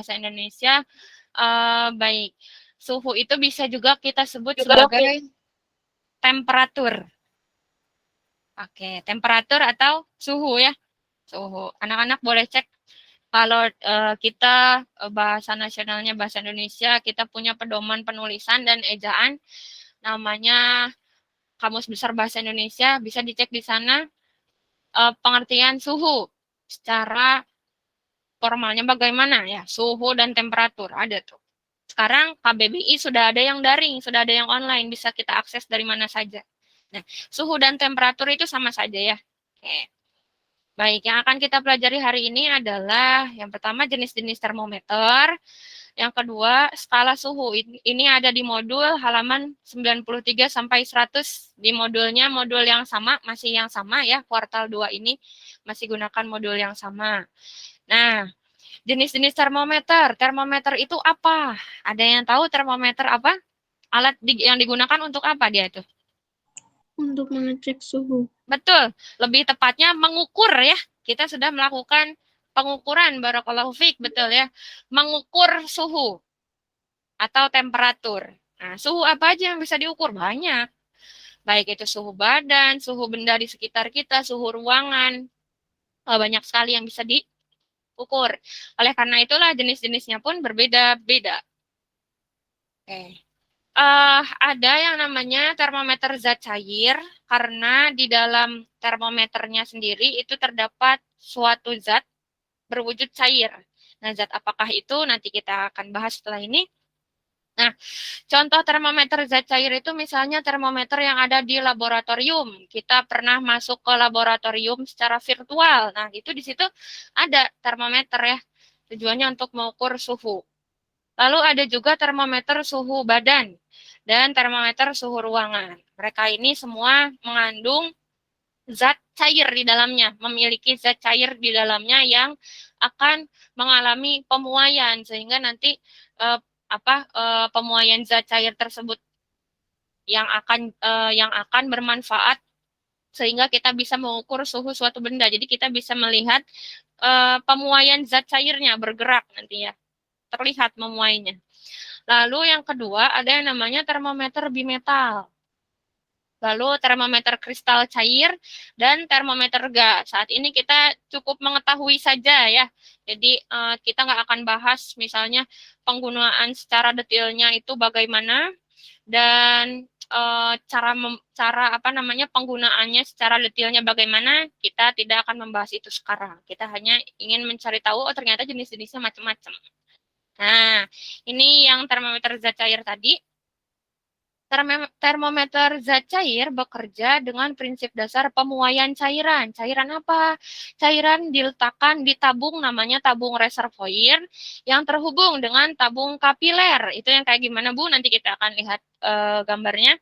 bahasa Indonesia. Baik, suhu itu bisa juga kita sebut sebagai temperatur. Oke, temperatur atau suhu ya. Suhu. Anak-anak boleh cek kalau kita bahasa nasionalnya bahasa Indonesia, kita punya pedoman penulisan dan ejaan namanya Kamus Besar Bahasa Indonesia, bisa dicek di sana pengertian suhu secara formalnya bagaimana ya, suhu dan temperatur ada tuh. Sekarang KBBI sudah ada yang daring, sudah ada yang online, bisa kita akses dari mana saja. Nah, suhu dan temperatur itu sama saja ya. Oke. Baik, yang akan kita pelajari hari ini adalah yang pertama jenis-jenis termometer, yang kedua skala suhu. Ini ada di modul halaman 93 sampai 100. Di modulnya modul yang sama, masih yang sama ya, kuartal 2 ini masih gunakan modul yang sama. Nah, jenis-jenis termometer. Termometer itu apa? Ada yang tahu termometer apa? Alat yang digunakan untuk apa dia itu? Untuk mengecek suhu. Betul, lebih tepatnya mengukur ya. Kita sudah melakukan pengukuran, barakallahu fiik, betul ya. Mengukur suhu atau temperatur. Nah, suhu apa aja yang bisa diukur? Banyak. Baik itu suhu badan, suhu benda di sekitar kita, suhu ruangan. Banyak sekali yang bisa diukur. Oleh karena itulah jenis-jenisnya pun berbeda-beda. Oke. Ada yang namanya termometer zat cair, karena di dalam termometernya sendiri itu terdapat suatu zat berwujud cair. Nah, zat apakah itu nanti kita akan bahas setelah ini. Nah, contoh termometer zat cair itu misalnya termometer yang ada di laboratorium. Kita pernah masuk ke laboratorium secara virtual. Nah, itu di situ ada termometer ya. Tujuannya untuk mengukur suhu. Lalu ada juga termometer suhu badan dan termometer suhu ruangan. Mereka ini semua mengandung zat cair di dalamnya, memiliki zat cair di dalamnya yang akan mengalami pemuaian sehingga nanti pemuaian zat cair tersebut yang akan bermanfaat sehingga kita bisa mengukur suhu suatu benda. Jadi kita bisa melihat pemuaian zat cairnya bergerak nanti ya, terlihat memuainya. Lalu yang kedua ada yang namanya termometer bimetal. Lalu termometer kristal cair dan termometer gas. Saat ini kita cukup mengetahui saja ya. Jadi kita nggak akan bahas misalnya penggunaan secara detailnya itu bagaimana dan cara penggunaannya secara detailnya bagaimana, kita tidak akan membahas itu sekarang. Kita hanya ingin mencari tahu oh ternyata jenis-jenisnya macam-macam. Nah, ini yang termometer zat cair tadi. Termometer zat cair bekerja dengan prinsip dasar pemuaian cairan. Cairan apa? Cairan diletakkan di tabung namanya tabung reservoir yang terhubung dengan tabung kapiler. Itu yang kayak gimana Bu? Nanti kita akan lihat gambarnya.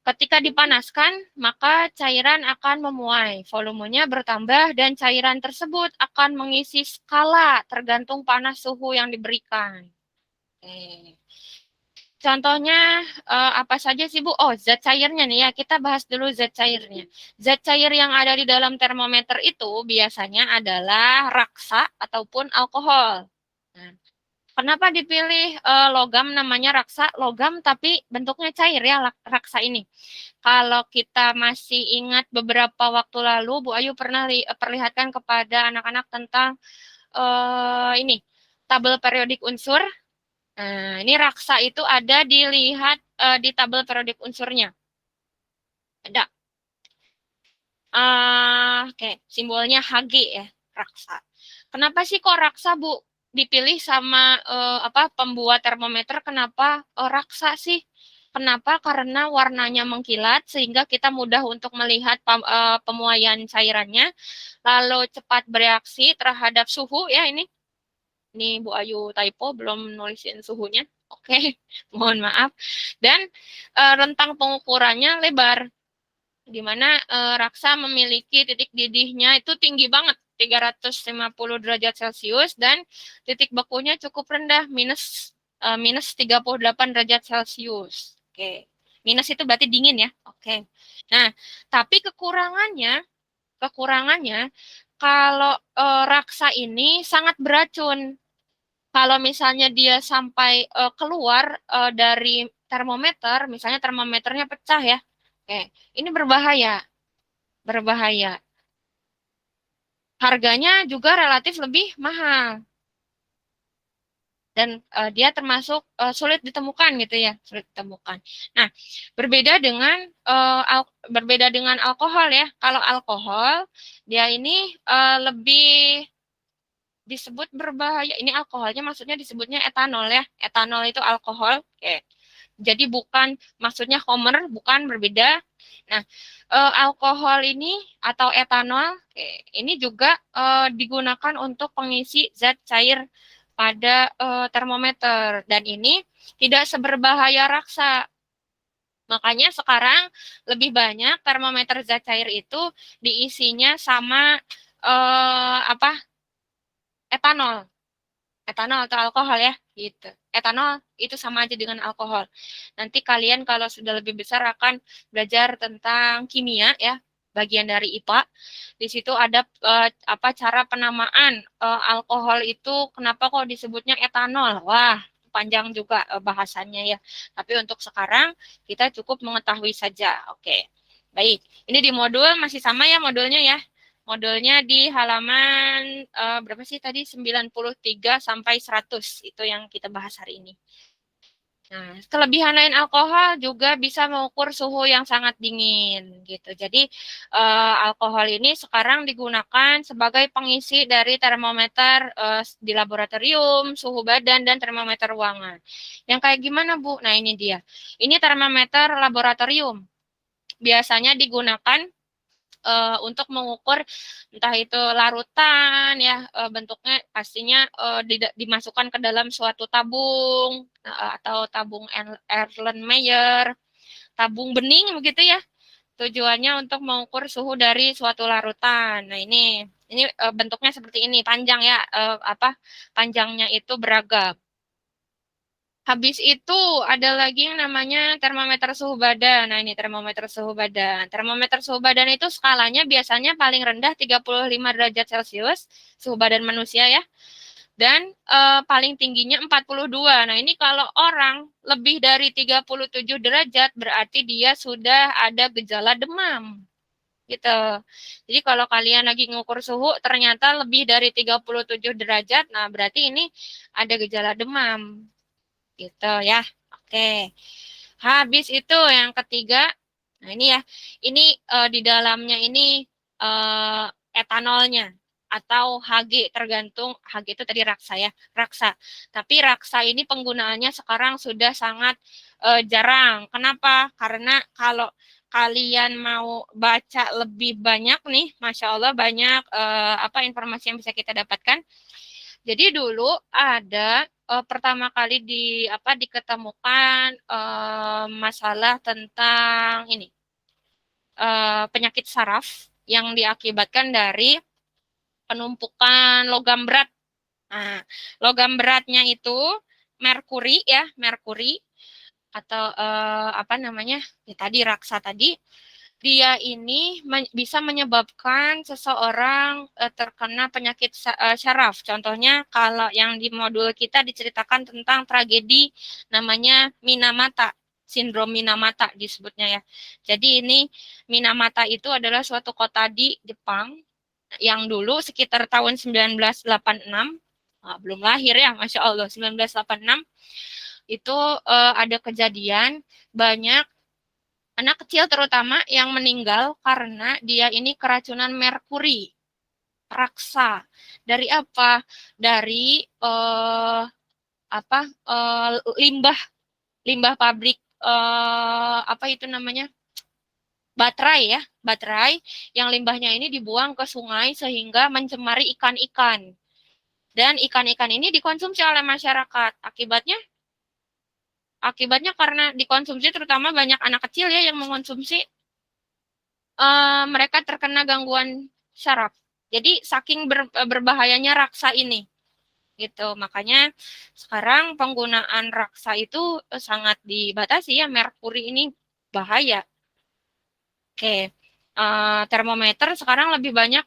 Ketika dipanaskan, maka cairan akan memuai. Volumenya bertambah dan cairan tersebut akan mengisi skala tergantung panas suhu yang diberikan. Oke. Contohnya apa saja sih Bu? Oh, zat cairnya nih ya. Kita bahas dulu zat cairnya. Zat cair yang ada di dalam termometer itu biasanya adalah raksa ataupun alkohol. Nah, kenapa dipilih logam namanya raksa? Logam tapi bentuknya cair ya raksa ini. Kalau kita masih ingat beberapa waktu lalu Bu Ayu pernah perlihatkan kepada anak-anak tentang ini tabel periodik unsur. Nah, ini raksa itu ada dilihat di tabel periodik unsurnya. Ada. Oke, simbolnya Hg ya, raksa. Kenapa sih kok raksa, Bu? Dipilih sama pembuat termometer, kenapa raksa sih? Kenapa? Karena warnanya mengkilat sehingga kita mudah untuk melihat pemuaian cairannya, lalu cepat bereaksi terhadap suhu ya ini. Ini Bu Ayu typo, belum nulisin suhunya. Oke, mohon maaf. Dan rentang pengukurannya lebar, di mana raksa memiliki titik didihnya itu tinggi banget, 350 derajat Celcius, dan titik bekunya cukup rendah, minus 38 derajat Celcius. Oke, minus itu berarti dingin ya. Oke. Nah, tapi kekurangannya kalau raksa ini sangat beracun. Kalau misalnya dia sampai keluar dari termometer, misalnya termometernya pecah ya, oke, ini berbahaya, berbahaya. Harganya juga relatif lebih mahal dan dia termasuk sulit ditemukan gitu ya, sulit ditemukan. Nah, berbeda dengan berbeda dengan alkohol ya. Kalau alkohol dia ini lebih disebut berbahaya. Ini alkoholnya maksudnya disebutnya etanol ya. Etanol itu alkohol. Oke. Jadi bukan maksudnya homer, bukan berbeda. Nah, alkohol ini atau etanol ini juga digunakan untuk pengisi zat cair pada termometer dan ini tidak seberbahaya raksa. Makanya sekarang lebih banyak termometer zat cair itu diisinya sama apa? Etanol. Etanol atau alkohol ya, gitu. Etanol itu sama aja dengan alkohol. Nanti kalian kalau sudah lebih besar akan belajar tentang kimia ya, bagian dari IPA. Di situ ada apa cara penamaan alkohol itu kenapa kok disebutnya etanol. Wah, panjang juga bahasannya ya. Tapi untuk sekarang kita cukup mengetahui saja. Oke. Baik, ini di modul masih sama ya modulnya ya. Modulnya di halaman berapa sih tadi? 93 sampai 100. Itu yang kita bahas hari ini. Nah, kelebihan lain alkohol juga bisa mengukur suhu yang sangat dingin gitu. Jadi alkohol ini sekarang digunakan sebagai pengisi dari termometer di laboratorium, suhu badan dan termometer ruangan. Yang kayak gimana, Bu? Nah, ini dia. Ini termometer laboratorium. Biasanya digunakan untuk mengukur entah itu larutan ya bentuknya pastinya dimasukkan ke dalam suatu tabung atau tabung Erlenmeyer, tabung bening begitu ya. Tujuannya untuk mengukur suhu dari suatu larutan. Nah, ini bentuknya seperti ini, panjang ya apa panjangnya itu beragam. Habis itu ada lagi yang namanya termometer suhu badan. Nah, ini termometer suhu badan. Termometer suhu badan itu skalanya biasanya paling rendah 35 derajat Celcius, suhu badan manusia ya. Dan paling tingginya 42. Nah, ini kalau orang lebih dari 37 derajat berarti dia sudah ada gejala demam. Gitu. Jadi kalau kalian lagi ngukur suhu ternyata lebih dari 37 derajat, nah berarti ini ada gejala demam gitu ya. Oke. Habis itu yang ketiga, nah ini ya, ini di dalamnya ini etanolnya atau Hg tergantung Hg itu tadi raksa ya, raksa. Tapi raksa ini penggunaannya sekarang sudah sangat jarang. Kenapa? Karena kalau kalian mau baca lebih banyak nih, Masya Allah banyak apa informasi yang bisa kita dapatkan. Jadi dulu ada pertama kali diketemukan masalah tentang ini penyakit saraf yang diakibatkan dari penumpukan logam berat. Nah, logam beratnya itu merkuri ya, merkuri atau apa namanya? Ya tadi raksa tadi dia ini bisa menyebabkan seseorang terkena penyakit syaraf. Contohnya kalau yang di modul kita diceritakan tentang tragedi namanya Minamata, sindrom Minamata disebutnya ya. Jadi ini Minamata itu adalah suatu kota di Jepang yang dulu sekitar tahun 1986, belum lahir ya, Masya Allah, 1986 itu ada kejadian banyak anak kecil terutama yang meninggal karena dia ini keracunan merkuri, raksa. Dari apa? Dari limbah limbah pabrik apa itu namanya? Baterai ya, baterai yang limbahnya ini dibuang ke sungai sehingga mencemari ikan-ikan. Dan ikan-ikan ini dikonsumsi oleh masyarakat. Akibatnya karena dikonsumsi terutama banyak anak kecil ya yang mengonsumsi mereka terkena gangguan syaraf. Jadi saking berbahayanya raksa ini, gitu. Makanya sekarang penggunaan raksa itu sangat dibatasi ya. Merkuri ini bahaya. Oke. termometer sekarang lebih banyak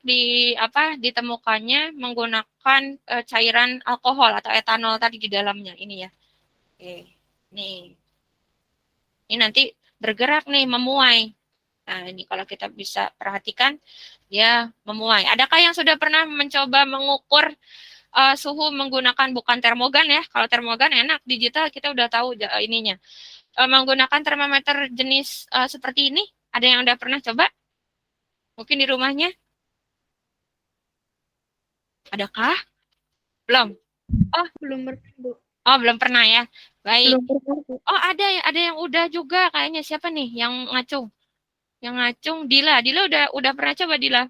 ditemukannya menggunakan cairan alkohol atau etanol tadi di dalamnya ini ya. Oke, nih. Ini nanti bergerak nih, memuai. Nah, ini kalau kita bisa perhatikan, dia memuai. Adakah yang sudah pernah mencoba mengukur suhu menggunakan bukan termogan ya? Kalau termogan enak, digital kita udah tahu ininya. Menggunakan termometer jenis seperti ini, ada yang udah pernah coba? Mungkin di rumahnya? Adakah? Belum? Oh, Belum pernah, Bu. oh belum pernah ya. Baik. Belum pernah, Bu. Oh, ada yang udah juga kayaknya. Siapa nih yang ngacung? Yang ngacung Dila. Dila udah pernah coba Dila?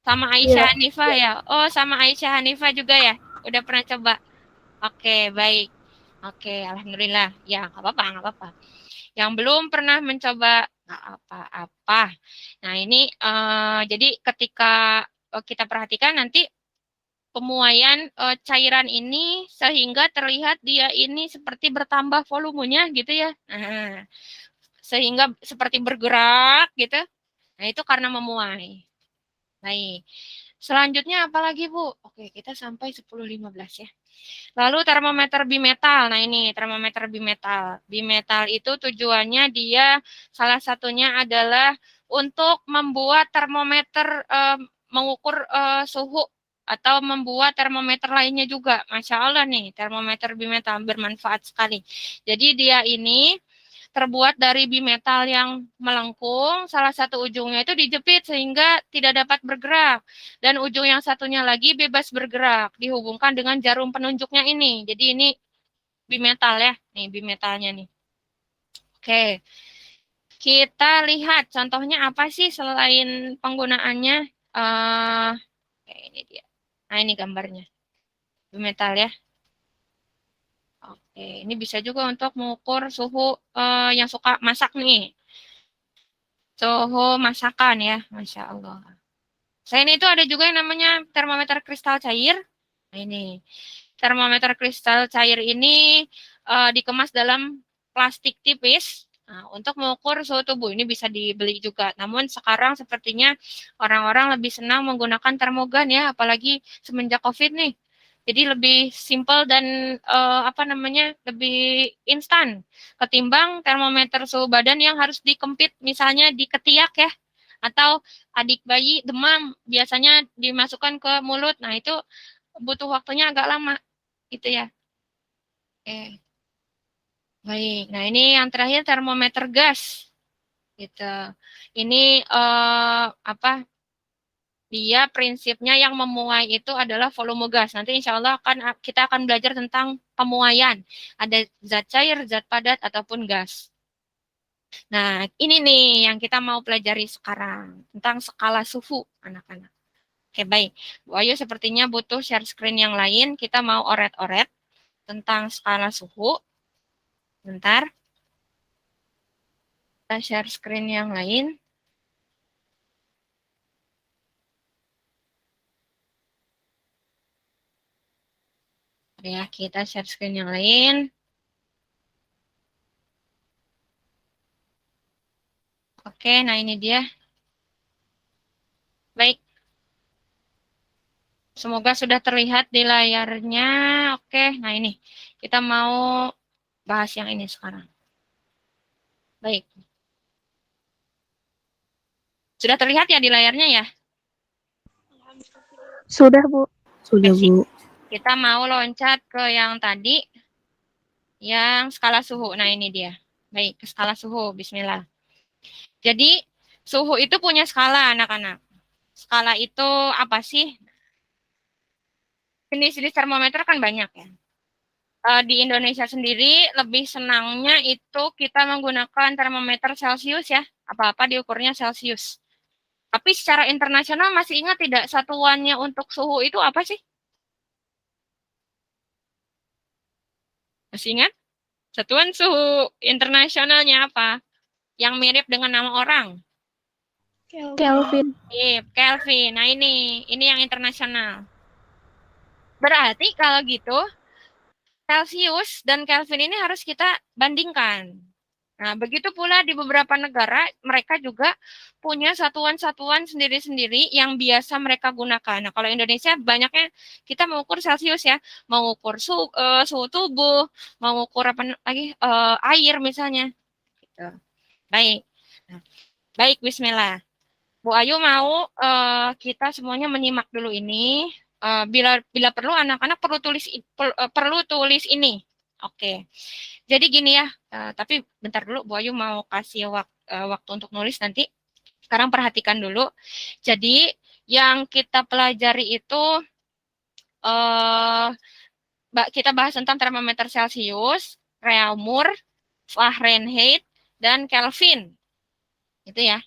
Sama Aisyah Iya. Hanifah ya. Oh, sama Aisyah Hanifah juga ya. Udah pernah coba. Oke, baik. Oke, alhamdulillah. Ya, nggak apa-apa, nggak apa-apa. Yang belum pernah mencoba nggak apa-apa. Nah, ini jadi ketika kita perhatikan nanti pemuaian cairan ini sehingga terlihat dia ini seperti bertambah volumenya gitu ya. Nah, sehingga seperti bergerak gitu. Nah, itu karena memuai. Baik. Selanjutnya apa lagi, Bu? Oke, kita sampai 10.15 ya. Lalu termometer bimetal. Nah, ini termometer bimetal. Bimetal itu tujuannya dia salah satunya adalah untuk membuat termometer mengukur suhu atau membuat termometer lainnya juga. Masya Allah nih, termometer bimetal bermanfaat sekali. Jadi dia ini terbuat dari bimetal yang melengkung, salah satu ujungnya itu dijepit sehingga tidak dapat bergerak. Dan ujung yang satunya lagi bebas bergerak, dihubungkan dengan jarum penunjuknya ini. Jadi ini bimetal ya, nih bimetalnya nih. Oke, kita lihat contohnya apa sih selain penggunaannya. Oke, ini dia. Nah, ini gambarnya. Bimetal ya. Oke, ini bisa juga untuk mengukur suhu yang suka masak nih. Suhu masakan ya, Masya Allah. Selain itu ada juga yang namanya termometer kristal cair. Nah, ini termometer kristal cair ini dikemas dalam plastik tipis untuk mengukur suhu tubuh. Ini bisa dibeli juga. Namun sekarang sepertinya orang-orang lebih senang menggunakan termogan ya, apalagi semenjak COVID nih. Jadi lebih simpel dan lebih instan ketimbang termometer suhu badan yang harus dikempit, misalnya di ketiak ya, atau adik bayi demam biasanya dimasukkan ke mulut. Nah, itu butuh waktunya agak lama gitu ya. Oke. Baik. Nah, ini yang terakhir termometer gas gitu. Ini dia prinsipnya yang memuai itu adalah volume gas. Nanti insya Allah kita akan belajar tentang pemuaian. Ada zat cair, zat padat, ataupun gas. Nah, ini nih yang kita mau pelajari sekarang. Tentang skala suhu anak-anak. Oke, baik. Bu Ayu sepertinya butuh share screen yang lain. Kita mau oret-oret tentang skala suhu. Bentar. Kita share screen yang lain. Ya, kita share screen yang lain. Oke, nah ini dia. Baik. Semoga sudah terlihat di layarnya. Oke, nah ini. Kita mau bahas yang ini sekarang. Baik. Sudah terlihat ya di layarnya ya? Sudah, Bu. Sudah, Oke, Bu. kita mau loncat ke yang tadi. Yang skala suhu. Nah ini dia. Baik, ke skala suhu. Bismillah. Jadi, suhu itu punya skala anak-anak. Skala itu apa sih? Jenis-jenis termometer kan banyak ya. Di Indonesia sendiri lebih senangnya itu kita menggunakan termometer Celcius ya. Apa-apa diukurnya Celcius. Tapi secara internasional masih ingat tidak satuannya untuk suhu itu apa sih? Masih ingat? Satuan suhu internasionalnya apa? Yang mirip dengan nama orang. Kelvin. Kelvin. Nah ini yang internasional. Berarti kalau gitu Celsius dan Kelvin ini harus kita bandingkan. Nah, begitu pula di beberapa negara, mereka juga punya satuan-satuan sendiri-sendiri yang biasa mereka gunakan. Nah, kalau Indonesia banyaknya kita mengukur Celcius ya, mengukur suhu tubuh, mengukur apa lagi air misalnya. Gitu. Baik. Nah, baik, Bismillah. Bu Ayu mau kita semuanya menyimak dulu ini. Bila bila perlu anak-anak perlu tulis ini. Oke. Jadi gini ya, tapi bentar dulu Bu Ayu mau kasih waktu untuk nulis nanti. Sekarang perhatikan dulu. Jadi yang kita pelajari itu kita bahas tentang termometer Celcius, Reaumur, Fahrenheit, dan Kelvin. Itu ya.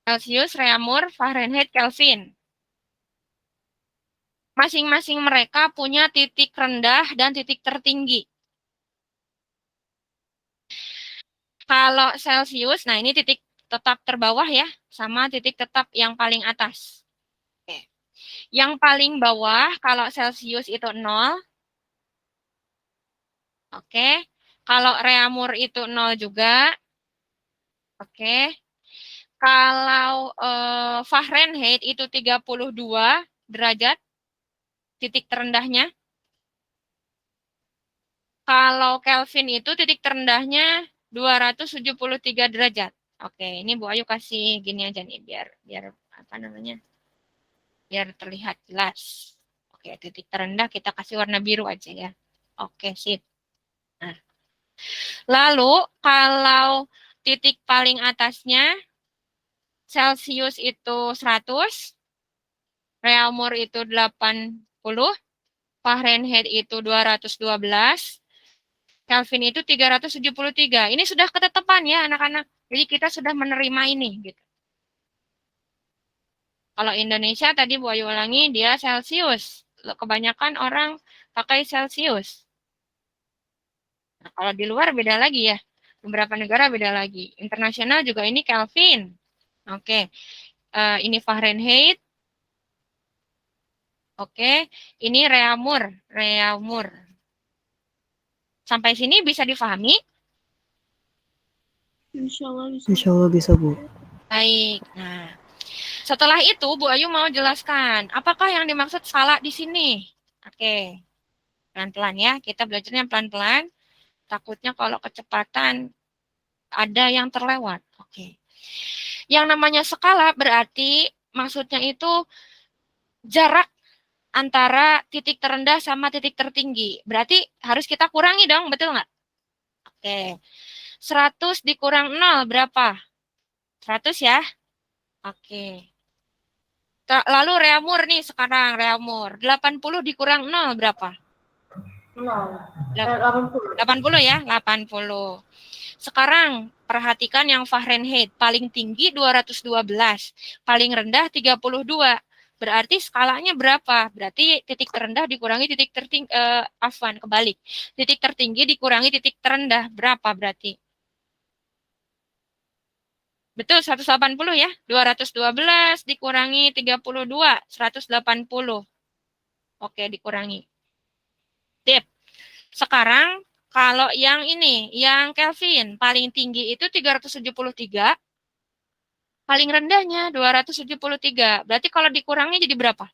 Celsius, Reaumur, Fahrenheit, Kelvin. Masing-masing mereka punya titik rendah dan titik tertinggi. Kalau Celsius, nah ini titik tetap terbawah ya, sama titik tetap yang paling atas. Oke. Yang paling bawah, kalau Celsius itu 0. Oke. Kalau Reaumur itu 0 juga. Oke. Kalau Fahrenheit itu 32 derajat, titik terendahnya. Kalau Kelvin itu titik terendahnya 273 derajat. Oke, ini Bu Ayu kasih gini aja nih biar apa namanya? Biar terlihat jelas. Oke, titik terendah kita kasih warna biru aja ya. Oke, sip. Nah, lalu kalau titik paling atasnya Celsius itu 100, Reaumur itu 80, Fahrenheit itu 212, Kelvin itu 373. Ini sudah ketetapan ya anak-anak. Jadi kita sudah menerima ini. Gitu. Kalau Indonesia tadi Bu Ayu ulangi dia Celsius. Kebanyakan orang pakai Celsius. Nah, kalau di luar beda lagi ya. Beberapa negara beda lagi. Internasional juga ini Kelvin. Oke. Ini Fahrenheit. Oke. Ini Reaumur. Reaumur. Sampai sini bisa difahami? Insya Allah bisa. Insya Allah bisa, Bu. Baik. Nah, setelah itu Bu Ayu mau jelaskan apakah yang dimaksud skala di sini. Oke, pelan-pelan ya. Kita belajarnya pelan-pelan. Takutnya kalau kecepatan ada yang terlewat. Oke. Yang namanya skala berarti maksudnya itu jarak antara titik terendah sama titik tertinggi. Berarti harus kita kurangi dong, betul nggak? Oke. 100 dikurang 0 berapa? 100 ya? Oke. Lalu Reaumur nih sekarang, Reaumur. 80 dikurang 0 berapa? 80 ya, 80. Sekarang perhatikan yang Fahrenheit. Paling tinggi 212, paling rendah 32. Berarti skalanya berapa? Berarti titik terendah dikurangi titik tertinggi, kebalik. Titik tertinggi dikurangi titik terendah. Berapa berarti? Betul, 180 ya. 212 dikurangi 32, 180. Oke, dikurangi. Tip. Sekarang, kalau yang ini, yang Kelvin, paling tinggi itu 373, paling rendahnya 273. Berarti kalau dikurangi jadi berapa?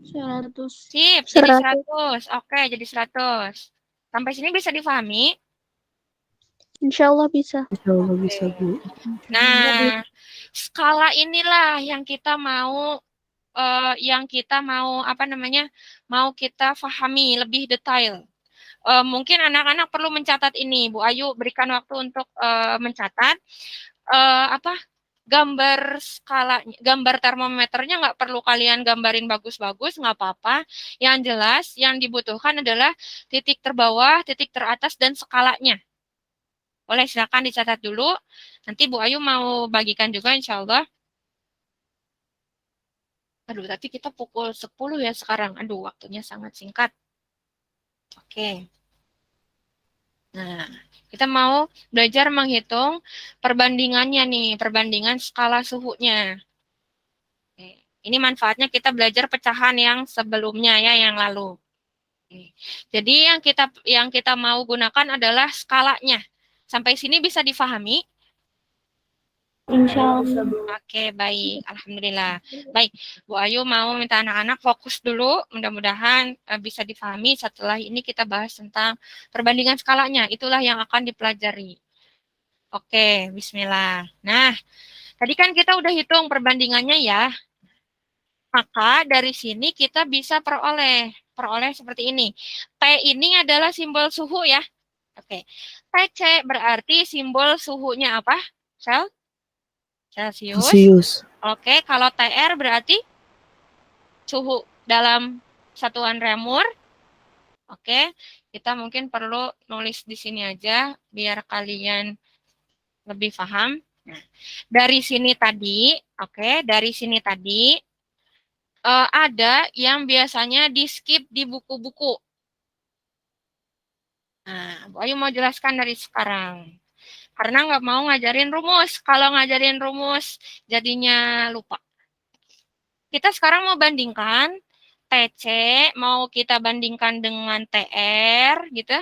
100. Sip, jadi 100. Oke, jadi 100. Sampai sini bisa difahami? Insya Allah bisa. Insya Allah bisa, Bu. Nah, skala inilah yang kita mau apa namanya? Mau kita pahami lebih detail. Mungkin anak-anak perlu mencatat ini. Bu Ayu berikan waktu untuk mencatat apa gambar skala, gambar termometernya nggak perlu kalian gambarin bagus-bagus, nggak apa-apa. Yang jelas yang dibutuhkan adalah titik terbawah, titik teratas, dan skalanya. Boleh silakan dicatat dulu. Nanti Bu Ayu mau bagikan juga insya Allah. Aduh, tapi kita pukul 10 ya sekarang. Aduh, waktunya sangat singkat. Oke. Nah, kita mau belajar menghitung perbandingannya nih, perbandingan skala suhunya. Oke. Ini manfaatnya kita belajar pecahan yang sebelumnya ya, yang lalu. Oke. Jadi yang kita mau gunakan adalah skalanya. Sampai sini bisa difahami? Insya Allah. Oke, baik. Alhamdulillah. Baik, Bu Ayu mau minta anak-anak fokus dulu. Mudah-mudahan bisa difahami. Setelah ini kita bahas tentang perbandingan skalanya. Itulah yang akan dipelajari. Oke, bismillah. Nah, tadi kan kita udah hitung perbandingannya ya. Maka dari sini kita bisa peroleh seperti ini. T ini adalah simbol suhu ya. Oke. TC berarti simbol suhunya apa? Celsius. Celsius. Oke, kalau TR berarti suhu dalam satuan Reaumur. Oke, kita mungkin perlu nulis di sini aja biar kalian lebih paham. Nah, dari sini tadi, dari sini tadi ada yang biasanya di-skip di buku-buku. Nah, Bu Ayu mau jelaskan dari sekarang. Karena nggak mau ngajarin rumus. Kalau ngajarin rumus, jadinya lupa. Kita sekarang mau bandingkan TC, mau kita bandingkan dengan TR, gitu.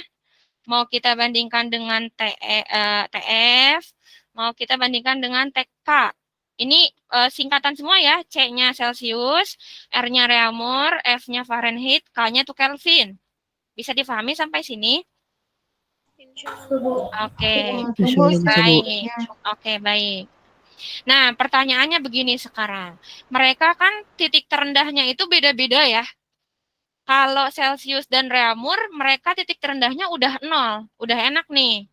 Mau kita bandingkan dengan TF, mau kita bandingkan dengan TK. Ini singkatan semua ya, C-nya Celsius, R-nya Reaumur, F-nya Fahrenheit, K-nya itu Kelvin. Bisa difahami sampai sini? Oke, Insya Allah bisa, Bu. baik. Oke, baik. Nah, pertanyaannya begini sekarang. Mereka kan titik terendahnya itu beda-beda ya. Kalau Celsius dan Reaumur, mereka titik terendahnya udah 0. Udah enak nih.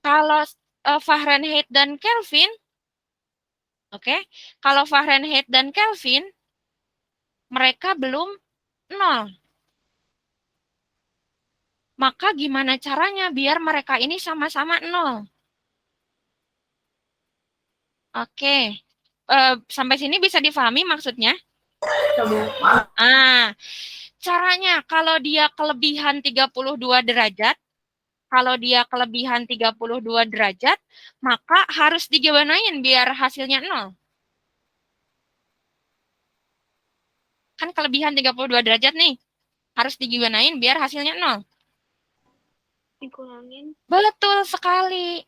Kalau Fahrenheit dan Kelvin, kalau Fahrenheit dan Kelvin, mereka belum 0. Maka gimana caranya biar mereka ini sama-sama 0? Oke. Sampai sini bisa difahami maksudnya? Caranya kalau dia kelebihan 32 derajat, maka harus digimanain biar hasilnya 0? Kan kelebihan 32 derajat nih. Harus digimanain biar hasilnya 0? Dikurangin. Betul sekali.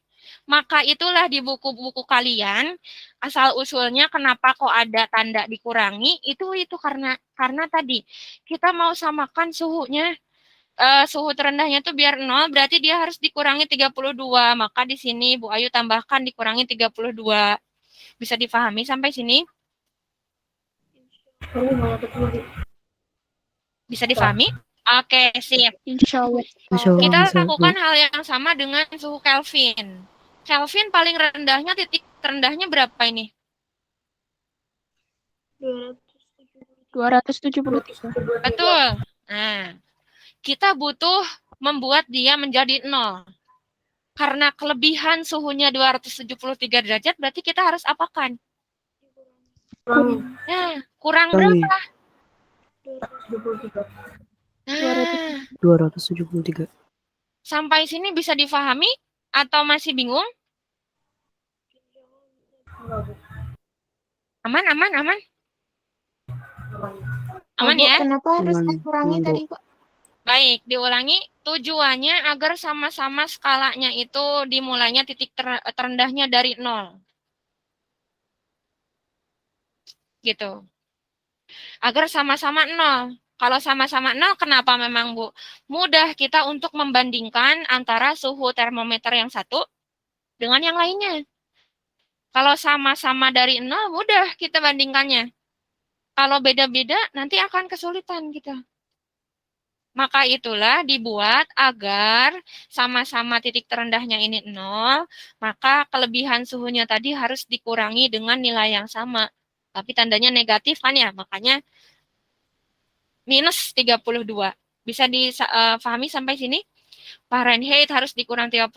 Maka itulah di buku-buku kalian, asal-usulnya kenapa kok ada tanda dikurangi, itu karena tadi kita mau samakan suhunya. Suhu terendahnya itu biar 0, berarti dia harus dikurangi 32. Maka di sini Bu Ayu tambahkan dikurangi 32. Bisa difahami sampai sini? Bisa difahami? Oke, siap. Insya Allah. Insya Allah Kita bisa, Bu. lakukan hal yang sama dengan suhu Kelvin. Kelvin paling rendahnya, titik terendahnya berapa ini? 273. Betul. Nah, kita butuh membuat dia menjadi 0. Karena kelebihan suhunya 273 derajat, berarti kita harus apakan? Nah, kurang berapa? Nah, 273. sampai sini bisa difahami atau masih bingung? Aman? Aman ya? Kenapa harus Aman, dikurangi aman, Bu. tadi, Pak? Baik, diulangi. Tujuannya agar sama-sama skalanya itu dimulainya titik terendahnya dari 0. Gitu. Agar sama-sama 0. Kalau sama-sama 0, kenapa memang, Bu? Mudah kita untuk membandingkan antara suhu termometer yang satu dengan yang lainnya. Kalau sama-sama dari 0, mudah kita bandingkannya. Kalau beda-beda, nanti akan kesulitan kita. Maka itulah dibuat agar sama-sama titik terendahnya ini 0, maka kelebihan suhunya tadi harus dikurangi dengan nilai yang sama. Tapi tandanya negatif kan ya, makanya minus 32. Bisa difahami sampai sini? Fahrenheit harus dikurang 32,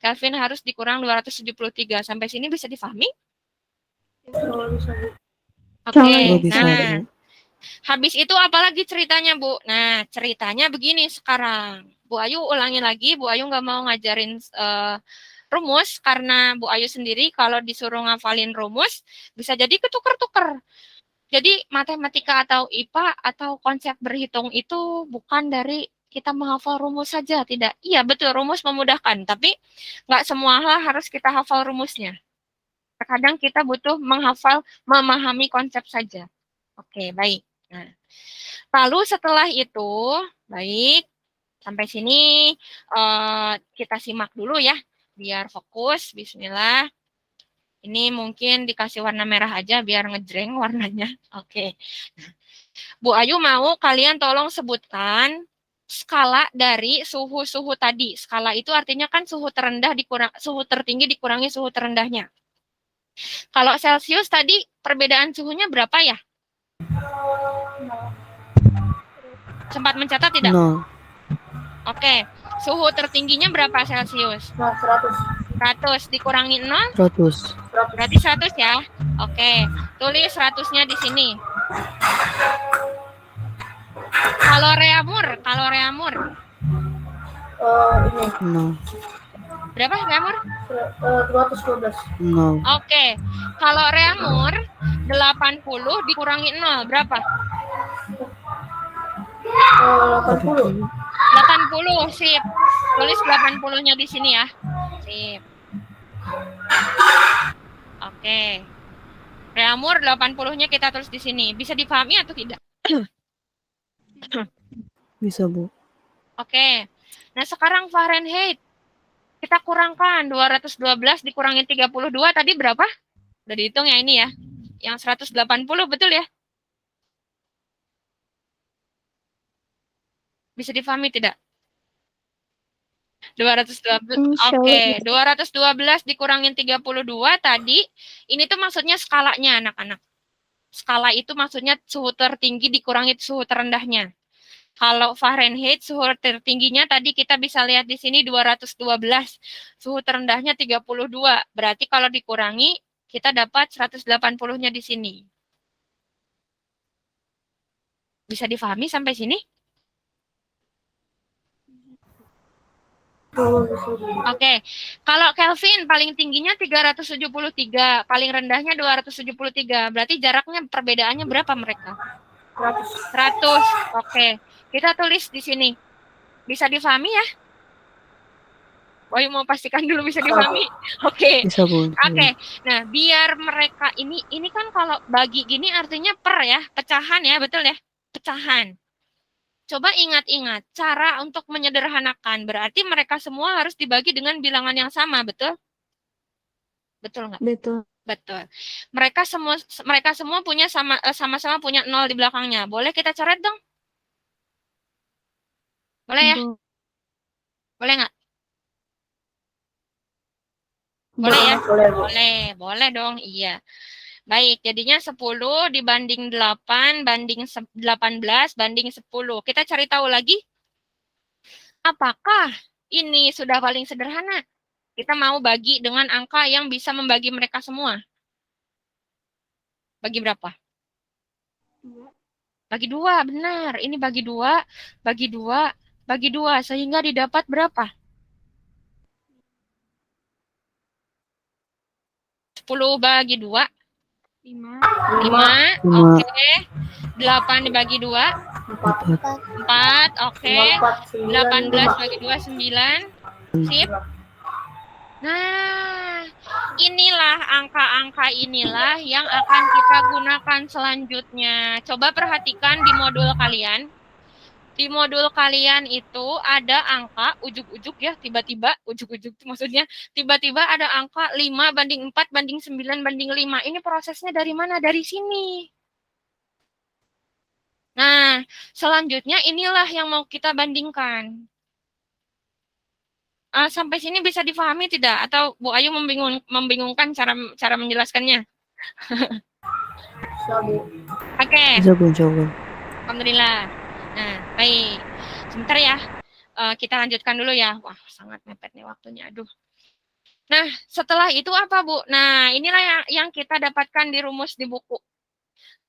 Kelvin harus dikurang 273. Sampai sini bisa difahami? Oke, Bisa, nah. Bu. Habis itu apalagi ceritanya, Bu? Nah, ceritanya begini sekarang. Bu Ayu ulangi lagi, Bu Ayu nggak mau ngajarin rumus, karena Bu Ayu sendiri kalau disuruh ngafalin rumus, bisa jadi ketuker-tuker. Jadi matematika atau IPA atau konsep berhitung itu bukan dari kita menghafal rumus saja, tidak? Iya, betul, rumus memudahkan, tapi nggak semua hal harus kita hafal rumusnya. Terkadang kita butuh menghafal, memahami konsep saja. Oke, baik. Nah, lalu setelah itu, baik, sampai sini kita simak dulu ya, biar fokus, bismillah. Ini mungkin dikasih warna merah aja biar ngejreng warnanya. Oke. Bu Ayu mau kalian tolong sebutkan skala dari suhu-suhu tadi. Skala itu artinya kan suhu terendah suhu tertinggi dikurangi suhu terendahnya. Kalau Celcius tadi perbedaan suhunya berapa ya? Sempat mencatat tidak? 0. Oke. Suhu tertingginya berapa Celcius? 100 dikurangi 0? 100. Berarti 100 ya. Oke. Tulis 100-nya di sini. Kalori amur. Ini 0. Berapa reamur? 212. 0. Oke. Kalau reamur 80 dikurangi 0 berapa? 80. 80, sip. Tulis 80-nya di sini ya. Sip. Oke. Reamur 80-nya kita tulis di sini. Bisa dipahami atau tidak? Bisa, Bu. Oke. Nah, sekarang Fahrenheit. Kita kurangkan 212 dikurangi 32 tadi berapa? Udah dihitung ya ini ya. Yang 180 betul ya? Bisa difahami tidak? 212. Oke, 212 dikurangin 32 tadi. Ini tuh maksudnya skalanya anak-anak. Skala itu maksudnya suhu tertinggi dikurangi suhu terendahnya. Kalau Fahrenheit suhu tertingginya tadi kita bisa lihat di sini 212. Suhu terendahnya 32. Berarti kalau dikurangi kita dapat 180-nya di sini. Bisa difahami sampai sini? Oke. Kalau Kelvin paling tingginya 373, paling rendahnya 273. Berarti jaraknya perbedaannya berapa mereka? 100. Oke. Kita tulis di sini. Bisa difahami ya? Boy mau pastikan dulu bisa difahami. Oke. Bisa, Bu. Oke. Nah, biar mereka ini kan kalau bagi gini artinya per ya, pecahan ya, betul ya? Pecahan. Coba ingat-ingat cara untuk menyederhanakan. Berarti mereka semua harus dibagi dengan bilangan yang sama, betul? Betul nggak? Betul. Betul. Mereka semua punya sama-sama punya 0 di belakangnya. Boleh kita coret dong? Boleh ya? Boleh nggak? Boleh ya? Boleh dong, iya. Baik, jadinya 10 dibanding 8 banding 18 banding 10. Kita cari tahu lagi. Apakah ini sudah paling sederhana? Kita mau bagi dengan angka yang bisa membagi mereka semua. Bagi berapa? Bagi 2, benar. Ini bagi 2, bagi 2, bagi 2. Sehingga didapat berapa? 10 bagi 2. 5. Oke. 8 dibagi 2. 4. Oke. 18 bagi 2, 9. Sip. Nah, inilah angka-angka inilah yang akan kita gunakan selanjutnya. Coba perhatikan di modul kalian. Di modul kalian itu ada angka ujuk-ujuk ya, tiba-tiba ujuk-ujuk itu maksudnya tiba-tiba ada angka 5 banding 4 banding 9 banding 5. Ini prosesnya dari mana? Dari sini. Nah, selanjutnya inilah yang mau kita bandingkan. Sampai sini bisa difahami tidak? Atau Bu Ayu membingungkan cara menjelaskannya? Oke. Bisa, Bu. Coba. Alhamdulillah. Nah, baik. Sebentar ya. Kita lanjutkan dulu ya. Wah, sangat mepet nih waktunya. Aduh. Nah, setelah itu apa, Bu? Nah, inilah yang kita dapatkan di rumus di buku.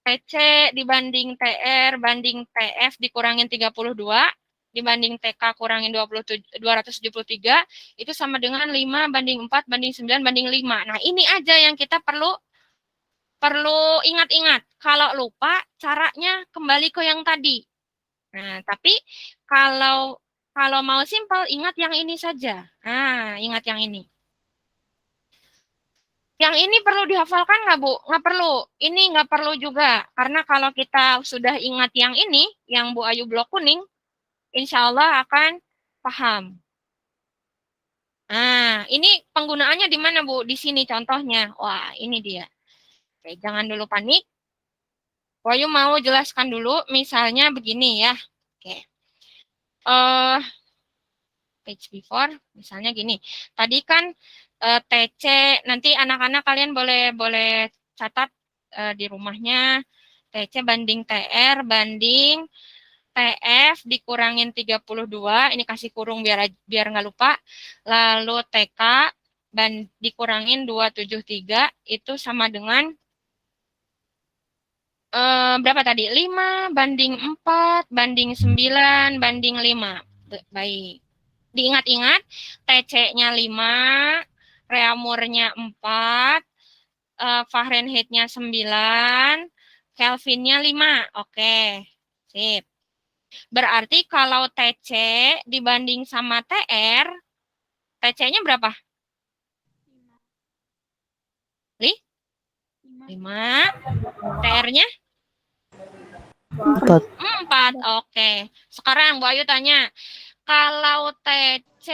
TC dibanding TR banding TF dikurangin 32. Dibanding TK kurangin 273, itu sama dengan 5 banding 4 banding 9 banding 5. Nah, ini aja yang kita perlu ingat-ingat. Kalau lupa, caranya kembali ke yang tadi. Nah, tapi kalau kalau mau simpel, ingat yang ini saja. Nah, ingat yang ini. Yang ini perlu dihafalkan nggak, Bu? Nggak perlu. Ini nggak perlu juga. Karena kalau kita sudah ingat yang ini, yang Bu Ayu blok kuning, insya Allah akan paham. Nah, ini penggunaannya di mana, Bu? Di sini contohnya. Wah, ini dia. Oke, jangan dulu panik. Bu Ayu mau jelaskan dulu, misalnya begini ya. Oke. Page before, misalnya gini. Tadi kan TC, nanti anak-anak kalian boleh catat di rumahnya. TC banding TR banding TF dikurangin 32, ini kasih kurung biar nggak lupa. Lalu TK dikurangin 273, itu sama dengan berapa tadi? 5 banding 4 banding 9 banding 5. Baik. Diingat-ingat, TC-nya 5, Reaumur-nya 4, Fahrenheit-nya 9, Kelvin-nya 5. Oke, sip. Berarti kalau TC dibanding sama TR, TC-nya berapa? 5. TR-nya? 4. 4. Oke. Sekarang Bu Ayu tanya, kalau TC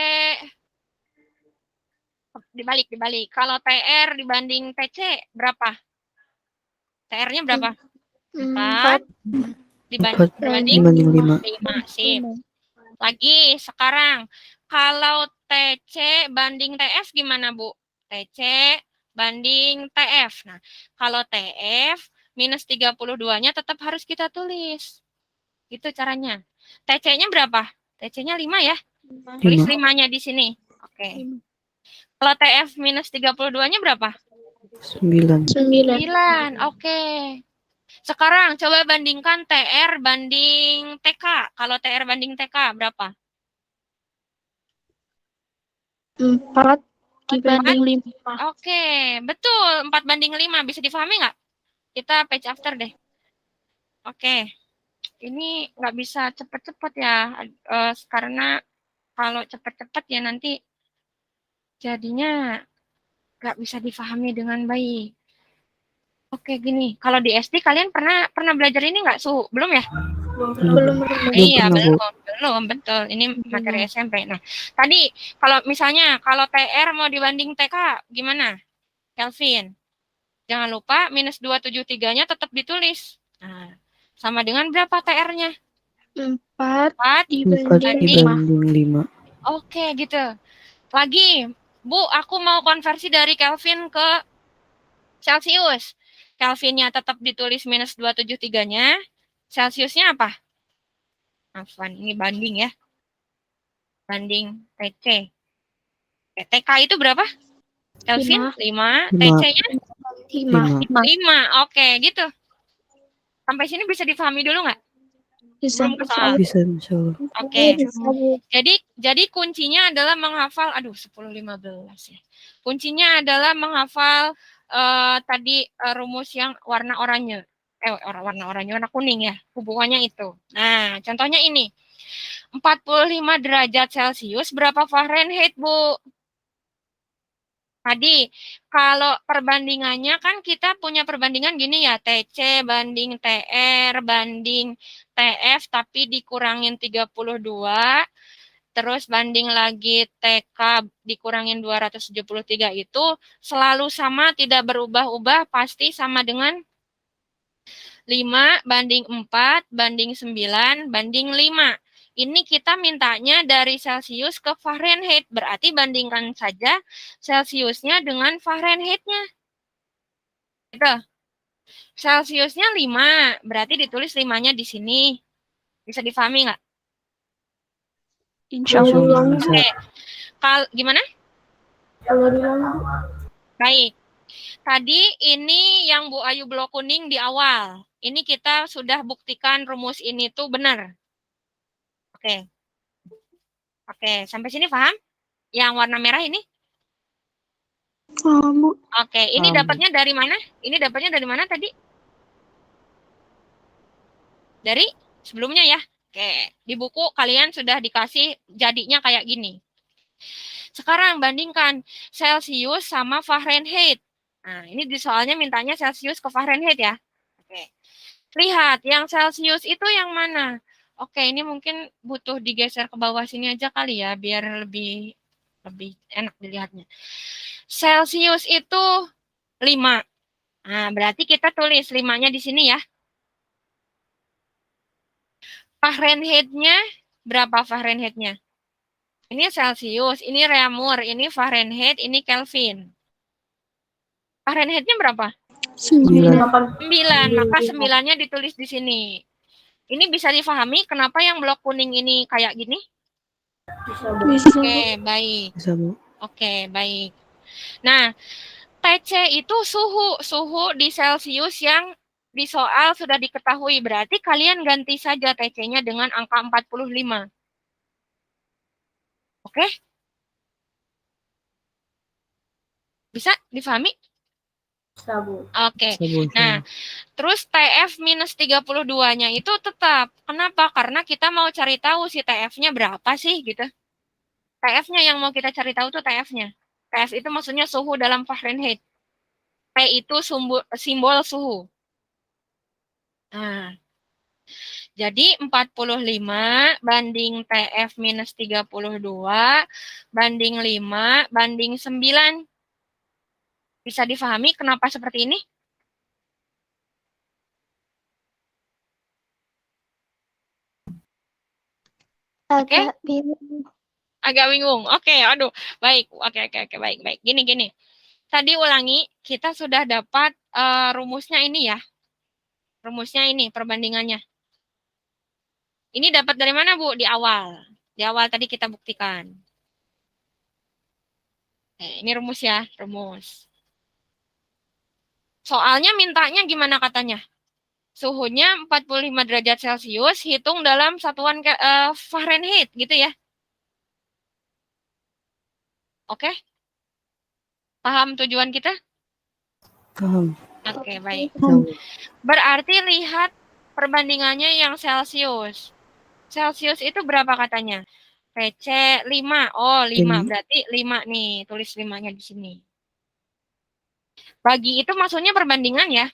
dibalik. Kalau TR dibanding TC berapa? TR-nya berapa? 4 dibanding 5. 5. Sip. Lagi sekarang kalau TC banding TF gimana, Bu? TC banding TF. Nah, kalau TF minus 32-nya tetap harus kita tulis. Gitu caranya. TC-nya berapa? TC-nya 5 ya? Tulis 5-nya di sini. Oke. Kalau TF minus 32-nya berapa? 9. 9. Oke. Sekarang coba bandingkan TR banding TK. Kalau TR banding TK berapa? 4 dibanding 5. Oke, betul. 4 banding 5. Bisa difahami nggak? Kita page after deh. Oke. Ini nggak bisa cepet-cepet ya. Karena kalau cepet-cepet ya nanti jadinya nggak bisa difahami dengan baik. Oke, gini. Kalau di SD kalian pernah belajar ini nggak, suhu? Belum ya? Belum. Iya, pernah, belum, betul. Ini materi SMP. Nah, tadi kalau misalnya kalau TR mau dibanding TK, gimana? Kelvin. Jangan lupa minus 273-nya tetap ditulis. Nah, sama dengan berapa TR-nya? 4 4 dibanding 5. dibanding 5. Oke, gitu. Lagi, Bu, aku mau konversi dari Kelvin ke Celcius. Kelvinnya tetap ditulis minus 273-nya. Celciusnya apa? Afwan, ini banding ya. Banding TC. TK itu berapa? Kelvin 5. TC-nya 5. Oke, gitu. Sampai sini bisa difahami dulu nggak? Bisa. Belum ke soal. Bisa, insya Allah. Oke. Jadi kuncinya adalah menghafal, 10-15 ya. Kuncinya adalah menghafal tadi rumus yang warna oranye. Warna kuning ya. Hubungannya itu. Nah, contohnya ini. 45 derajat Celcius berapa Fahrenheit, Bu? Tadi, kalau perbandingannya kan kita punya perbandingan gini ya, TC banding TR banding TF, tapi dikurangin 32, terus banding lagi TK dikurangin 273 itu selalu sama, tidak berubah-ubah, pasti sama dengan 5 banding 4 banding 9 banding 5. Ini kita mintanya dari Celcius ke Fahrenheit. Berarti bandingkan saja Celciusnya dengan Fahrenheit-nya. Gitu. Celciusnya 5. Berarti ditulis 5-nya di sini. Bisa difahami nggak? Insya Allah. Oke. Gimana? Baik. Tadi ini yang Bu Ayu blok kuning di awal. Ini kita sudah buktikan rumus ini tuh benar. Oke, sampai sini paham? Yang warna merah ini? Oke, ini dapatnya dari mana? Ini dapatnya dari mana tadi? Dari sebelumnya ya. Oke, di buku kalian sudah dikasih jadinya kayak gini. Sekarang bandingkan Celsius sama Fahrenheit. Nah, ini di soalnya mintanya Celsius ke Fahrenheit ya. Oke. Lihat, yang Celsius itu yang mana? Oke, ini mungkin butuh digeser ke bawah sini aja kali ya, biar lebih enak dilihatnya. Celsius itu 5. Nah, berarti kita tulis 5-nya di sini ya. Fahrenheit-nya berapa Fahrenheit-nya? Ini Celsius, ini Reaumur, ini Fahrenheit, ini Kelvin. Fahrenheit-nya berapa? 9. 9, maka 9-nya ditulis di sini. Ini bisa difahami kenapa yang blok kuning ini kayak gini? Bisa. Oke, baik. Bisa, Bu. Oke, baik. Nah, TC itu suhu. Suhu di Celsius yang di soal sudah diketahui. Berarti kalian ganti saja TC-nya dengan angka 45. Oke? Bisa difahami? Bisa, Bu. Oke. Bisa, Bu. Nah, terus TF minus 32-nya itu tetap. Kenapa? Karena kita mau cari tahu si TF-nya berapa sih gitu. TF-nya yang mau kita cari tahu tuh TF-nya. TF itu maksudnya suhu dalam Fahrenheit. T itu simbol suhu. Nah, jadi 45 banding TF minus 32 banding 5 banding 9. Bisa difahami kenapa seperti ini? Agak bingung. Agak bingung. Oke, aduh. Baik. Oke, baik. Gini. Tadi ulangi, kita sudah dapat rumusnya ini ya. Rumusnya ini, perbandingannya. Ini dapat dari mana, Bu? Di awal. Di awal tadi kita buktikan. Ini rumus ya, rumus. Soalnya mintanya gimana katanya? Suhunya 45 derajat Celcius, hitung dalam satuan Fahrenheit, gitu ya. Oke? Paham tujuan kita? Paham. Oke, baik. Bisa, Bu. Berarti lihat perbandingannya yang Celcius. Celcius itu berapa katanya? PC 5. Oh, 5. Berarti 5 nih. Tulis 5-nya di sini. Bagi itu maksudnya perbandingan ya.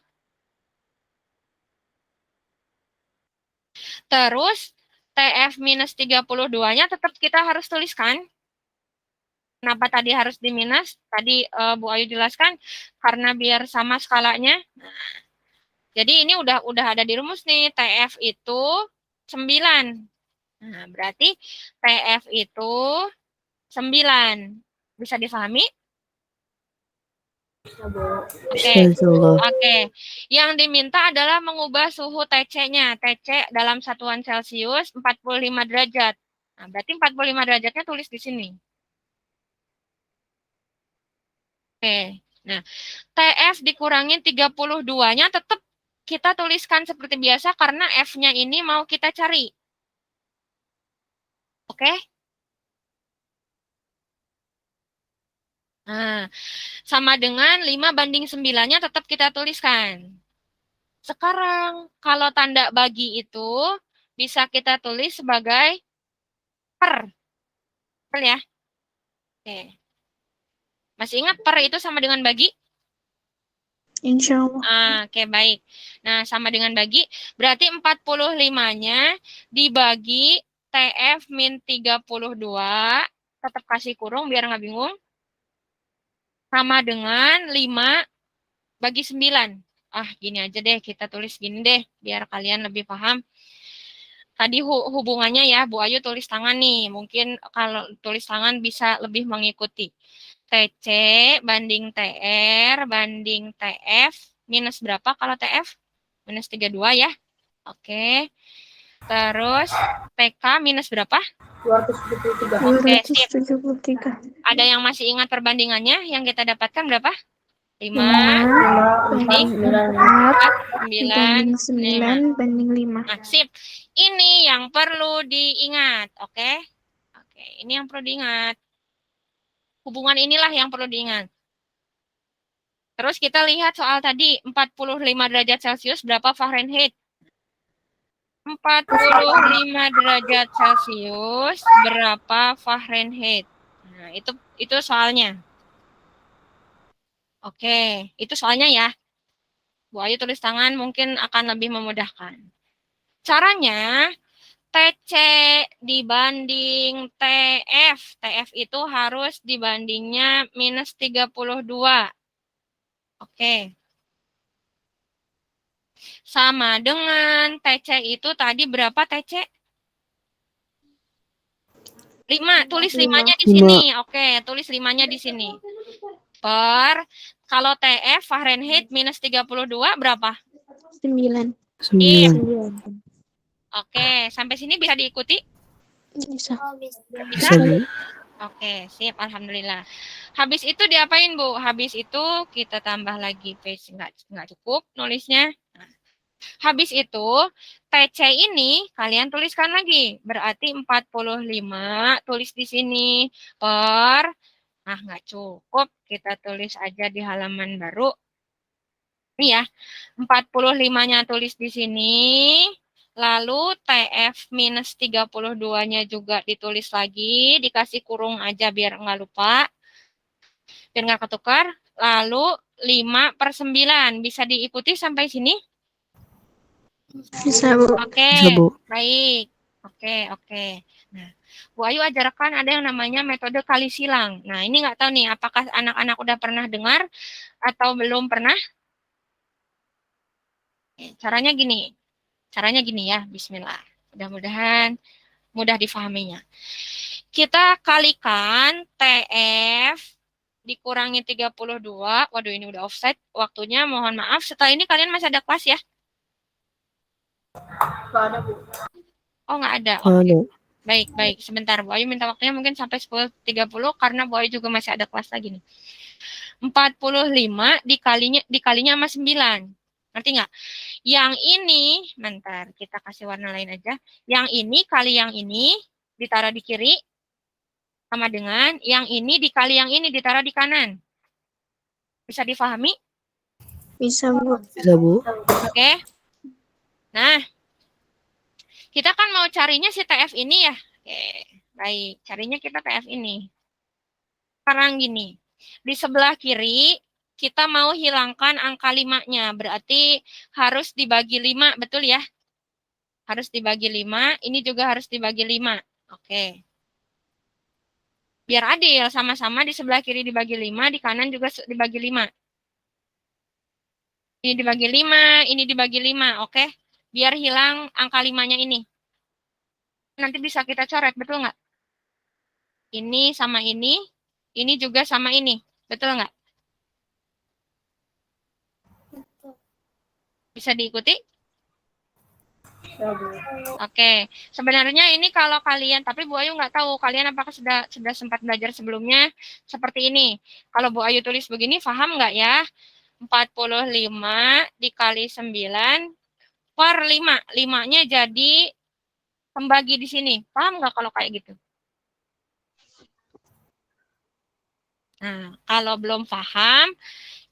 Terus TF minus 32-nya tetap kita harus tuliskan. Kenapa tadi harus di minus? Tadi Bu Ayu jelaskan karena biar sama skalanya. Nah, jadi ini udah ada di rumus nih. TF itu 9. Nah, berarti TF itu 9. Bisa difahami? Bisa, Bu. Oke. Bisa, Allah. Oke. Yang diminta adalah mengubah suhu TC-nya. TC dalam satuan Celcius 45 derajat. Nah, berarti 45 derajatnya tulis di sini. Oke. Nah, TF dikurangin 32-nya tetap kita tuliskan seperti biasa karena F-nya ini mau kita cari. Oke? Nah, sama dengan 5 banding 9-nya tetap kita tuliskan. Sekarang, kalau tanda bagi itu bisa kita tulis sebagai per. Betul ya? Oke. Masih ingat per itu sama dengan bagi? Insya Allah. Oke, baik. Nah, sama dengan bagi. Berarti 45-nya dibagi TF min 32. Tetap kasih kurung biar nggak bingung. Sama dengan 5 bagi 9. Gini aja deh. Kita tulis gini deh. Biar kalian lebih paham. Tadi hubungannya ya, Bu Ayu tulis tangan nih. Mungkin kalau tulis tangan bisa lebih mengikuti. TC banding TR banding TF minus berapa kalau TF? Minus 32 ya. Oke. Terus TK minus berapa? 273. Oke, sip. 273. Ada yang masih ingat perbandingannya? Yang kita dapatkan berapa? 5 banding 9 9 banding 5. Nah, sip. Ini yang perlu diingat, oke? Oke, ini yang perlu diingat. Hubungan inilah yang perlu diingat. Terus kita lihat soal tadi 45 derajat Celcius berapa Fahrenheit? 45 derajat Celcius berapa Fahrenheit? Nah, itu soalnya. Oke, itu soalnya ya. Bu Ayu tulis tangan mungkin akan lebih memudahkan. Caranya TC dibanding TF. TF itu harus dibandingnya minus 32. Oke. Sama dengan TC itu tadi berapa TC? 5. Tulis 5-nya di sini. Oke, tulis 5-nya di sini. Kalau TF Fahrenheit minus 32 berapa? 9. 9. Oke, sampai sini bisa diikuti? Bisa. Bisa? Oke, sip. Alhamdulillah. Habis itu diapain, Bu? Habis itu kita tambah lagi page. Nggak cukup nulisnya. Nah, habis itu, TC ini kalian tuliskan lagi. Berarti 45, tulis di sini. Nah, nggak cukup. Kita tulis aja di halaman baru. Ini ya, 45-nya tulis di sini. Lalu TF minus 32-nya juga ditulis lagi, dikasih kurung aja biar nggak lupa. Biar nggak ketukar. Lalu 5/9. Bisa diikuti sampai sini? Bisa, Bu. Oke, Bisa, Bu. baik. Oke. Nah, Bu Ayu ajarkan ada yang namanya metode kali silang. Nah, ini nggak tahu nih, apakah anak-anak udah pernah dengar atau belum pernah? Caranya gini. Caranya gini ya, bismillah. Mudah-mudahan mudah difahaminya. Kita kalikan TF dikurangi 32. Waduh, ini udah offset waktunya, mohon maaf. Setelah ini kalian masih ada kelas ya? Nggak ada, Bu. Oh, nggak ada. Oke. Baik. Sebentar, Bu Ayu minta waktunya mungkin sampai 10.30 karena Bu Ayu juga masih ada kelas lagi nih. 45 dikalinya sama 9. Ngerti nggak? Yang ini, bentar, kita kasih warna lain aja. Yang ini kali yang ini, ditaruh di kiri, sama dengan yang ini dikali yang ini, ditaruh di kanan. Bisa difahami? Bisa, Bu. Bisa, Bu. Oke. Nah, kita kan mau carinya si TF ini ya. Oke, baik. Carinya kita TF ini. Sekarang gini, di sebelah kiri, kita mau hilangkan angka 5-nya. Berarti harus dibagi 5, betul ya? Harus dibagi 5, ini juga harus dibagi 5. Oke. Biar adil, sama-sama di sebelah kiri dibagi 5, di kanan juga dibagi 5. Ini dibagi 5, ini dibagi 5, oke? Biar hilang angka 5-nya ini. Nanti bisa kita coret, betul nggak? Ini sama ini juga sama ini, betul nggak? Bisa diikuti? Oke, sebenarnya ini kalau kalian, tapi Bu Ayu nggak tahu kalian apakah sudah sempat belajar sebelumnya seperti ini. Kalau Bu Ayu tulis begini, paham nggak ya? 45 dikali 9 per 5. 5-nya jadi pembagi di sini. Paham nggak kalau kayak gitu? Nah, kalau belum paham,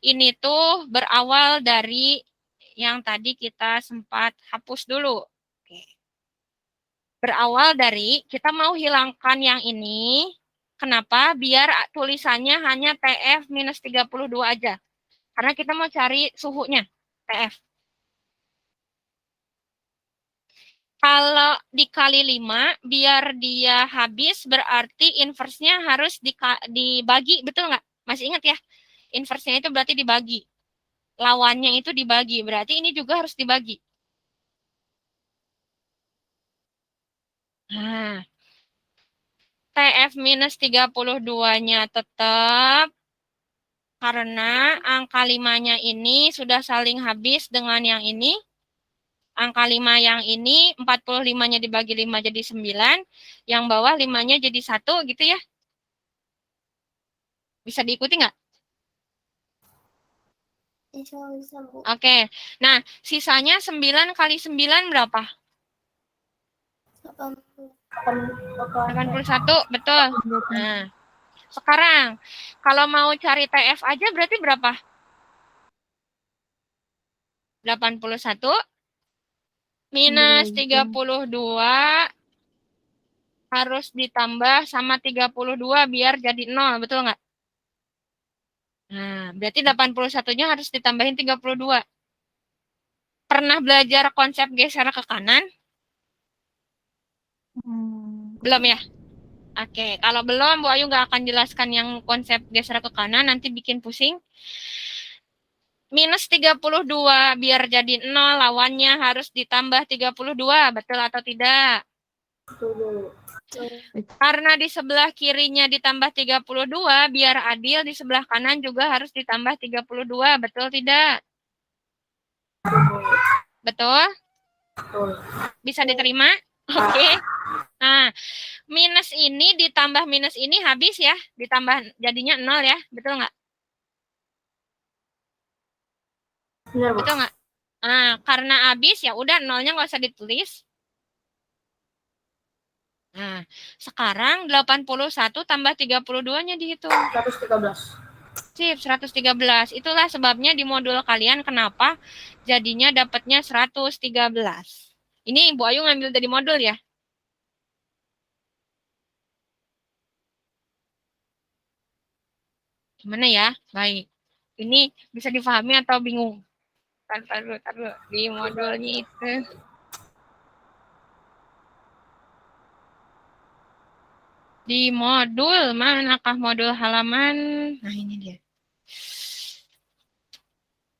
ini tuh berawal dari yang tadi kita sempat hapus dulu. Oke. Berawal dari kita mau hilangkan yang ini. Kenapa? Biar tulisannya hanya TF minus 32 aja. Karena kita mau cari suhunya, TF. Kalau dikali 5, biar dia habis, berarti inverse-nya harus dibagi, betul nggak? Masih ingat ya? Inverse-nya itu berarti dibagi. Lawannya itu dibagi, berarti ini juga harus dibagi. Nah, TF minus 32-nya tetap, karena angka 5-nya ini sudah saling habis dengan yang ini. Angka 5 yang ini, 45-nya dibagi 5 jadi 9. Yang bawah 5-nya jadi 1 gitu ya. Bisa diikuti nggak? Bisa, Bu. Oke. Nah, sisanya 9 kali 9 berapa? 81, betul. Nah, sekarang kalau mau cari TF aja berarti berapa? 81 minus 32 harus ditambah sama 32 biar jadi 0, betul nggak? Nah, berarti 81-nya harus ditambahin 32. Pernah belajar konsep geser ke kanan? Belum ya? Oke, kalau belum, Bu Ayu nggak akan jelaskan yang konsep geser ke kanan, nanti bikin pusing. Minus 32 biar jadi 0, lawannya harus ditambah 32, betul atau tidak? Karena di sebelah kirinya ditambah 32, biar adil di sebelah kanan juga harus ditambah 32, betul tidak? Betul? Bisa diterima? Oke. Nah, minus ini ditambah minus ini habis ya, ditambah jadinya 0 ya, betul nggak? Benar, Bu. Betul nggak? Nah, karena habis ya udah 0-nya nggak usah ditulis. Nah, sekarang 81 tambah 32-nya dihitung. 113. Sip, 113. Itulah sebabnya di modul kalian kenapa jadinya dapatnya 113. Ini Bu Ayu ngambil dari modul ya. Gimana ya? Baik. Ini bisa difahami atau bingung? Taruh. Di modulnya itu. Di modul, manakah modul halaman? Nah, ini dia.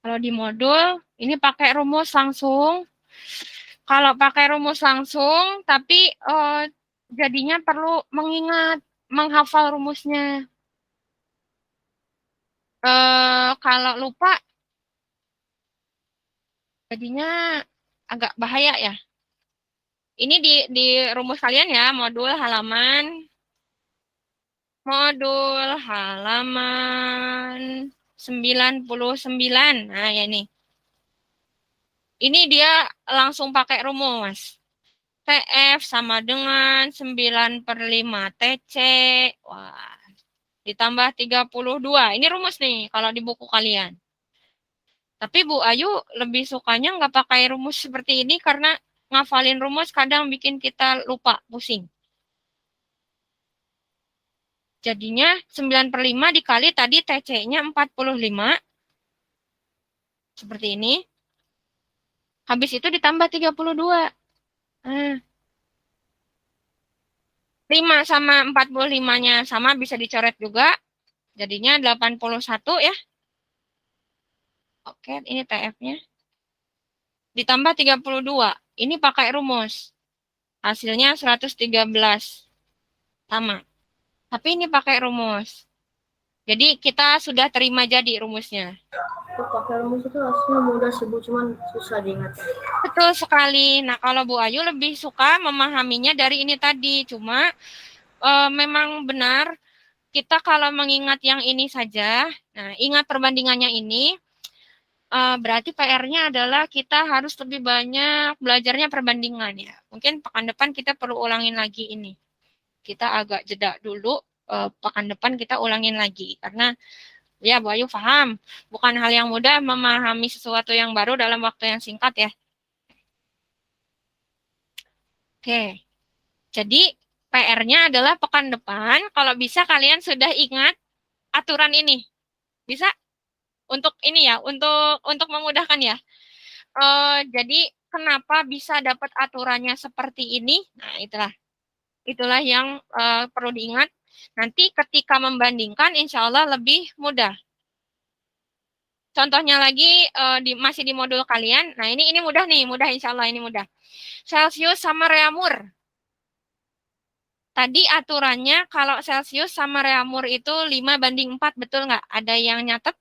Kalau di modul, ini pakai rumus langsung. Kalau pakai rumus langsung, tapi jadinya perlu mengingat, menghafal rumusnya. Kalau lupa, jadinya agak bahaya ya. Ini di rumus kalian ya, modul halaman 99. Nah, ya ini. Ini dia langsung pakai rumus. TF sama dengan 9/5 TC. Wah, ditambah 32. Ini rumus nih kalau di buku kalian. Tapi Bu Ayu lebih sukanya nggak pakai rumus seperti ini karena ngafalin rumus kadang bikin kita lupa, pusing. Jadinya 9/5 dikali tadi TC-nya 45. Seperti ini. Habis itu ditambah 32. Nah, 5 sama 45-nya sama bisa dicoret juga. Jadinya 81 ya. Oke, ini TF-nya. Ditambah 32. Ini pakai rumus. Hasilnya 113. Sama. Tapi ini pakai rumus. Jadi kita sudah terima jadi rumusnya. Pakai rumus itu harusnya mudah sih, Bu, cuman susah diingat. Betul sekali. Nah, kalau Bu Ayu lebih suka memahaminya dari ini tadi. Cuma memang benar kita kalau mengingat yang ini saja, nah ingat perbandingannya ini, berarti PR-nya adalah kita harus lebih banyak belajarnya perbandingan ya. Mungkin pekan depan kita perlu ulangin lagi ini. Kita agak jeda dulu, pekan depan kita ulangin lagi. Karena ya Bu Ayu paham, bukan hal yang mudah memahami sesuatu yang baru dalam waktu yang singkat ya. Oke, jadi PR-nya adalah pekan depan, kalau bisa kalian sudah ingat aturan ini. Bisa? Untuk ini ya, untuk memudahkan ya. Jadi kenapa bisa dapat aturannya seperti ini? Nah, itulah yang perlu diingat. Nanti ketika membandingkan, insya Allah lebih mudah. Contohnya lagi masih di modul kalian. Nah, ini mudah nih, mudah insya Allah ini mudah. Celcius sama Reaumur. Tadi aturannya kalau Celcius sama Reaumur itu 5/4, betul nggak? Ada yang nyatet?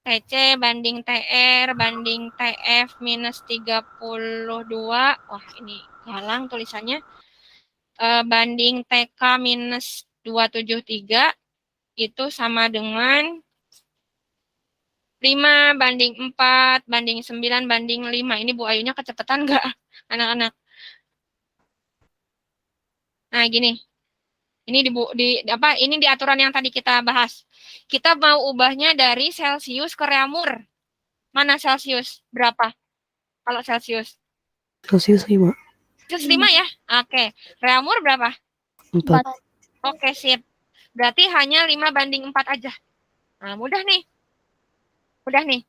TC banding TR banding TF minus 32. Wah, ini galang tulisannya. Banding TK minus 273 itu sama dengan 5/4/9/5. Ini Bu Ayunya kecepatan nggak, anak-anak? Nah, gini. Ini ini di aturan yang tadi kita bahas. Kita mau ubahnya dari Celcius ke Reaumur. Mana Celcius? Berapa? Kalau Celcius. Celcius 5. Celcius 5 ya? Oke. Reaumur berapa? 4. Oke, sip. Berarti hanya 5:4 aja. Nah, mudah nih. Mudah nih.